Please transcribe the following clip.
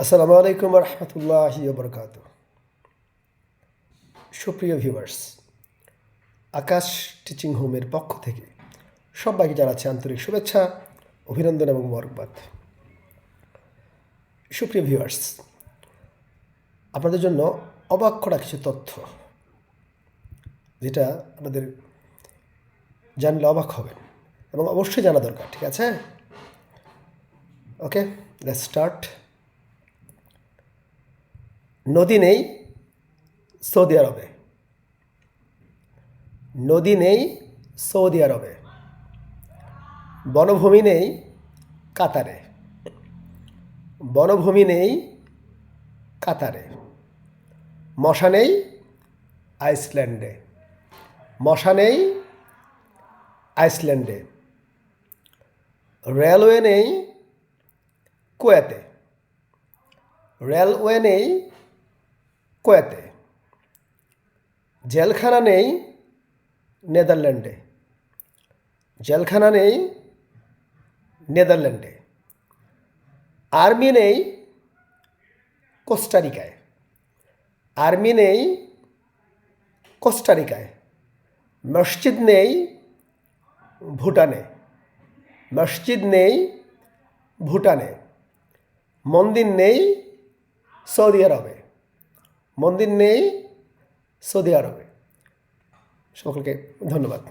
আসসালামু আলাইকুম রহমতুল্লাহি বরকাত। সুপ্রিয় ভিউয়ার্স, আকাশ টিচিং হোমের পক্ষ থেকে সবাইকে জানাচ্ছি আন্তরিক শুভেচ্ছা, অভিনন্দন এবং মোবারকবাদ। সুপ্রিয় ভিউয়ার্স, আপনাদের জন্য অবাক করা কিছু তথ্য, যেটা আপনাদের জানলে অবাক হবেন এবং অবশ্যই জানা দরকার। ঠিক আছে? ওকে, লেটস স্টার্ট। নদী নেই সৌদি আরবে। নদী নেই সৌদি আরবে। বনভূমি নেই কাতারে। বনভূমি নেই কাতারে। মশা নেই আইসল্যান্ডে। মশা নেই আইসল্যান্ডে। রেলওয়ে নেই কুয়েতে। রেলওয়ে নেই কুয়েতে। জেলখানা নেই নেদারল্যান্ডে। জেলখানা নেই নেদারল্যান্ডে। আর্মি নেই কোস্টারিকায়। আর্মি নেই কোস্টারিকায়। মসজিদ নেই ভুটানে। মসজিদ নেই ভুটানে। মন্দির নেই সৌদি আরবে। মন্দির নেই সৌদি আরবে। সকলকে ধন্যবাদ।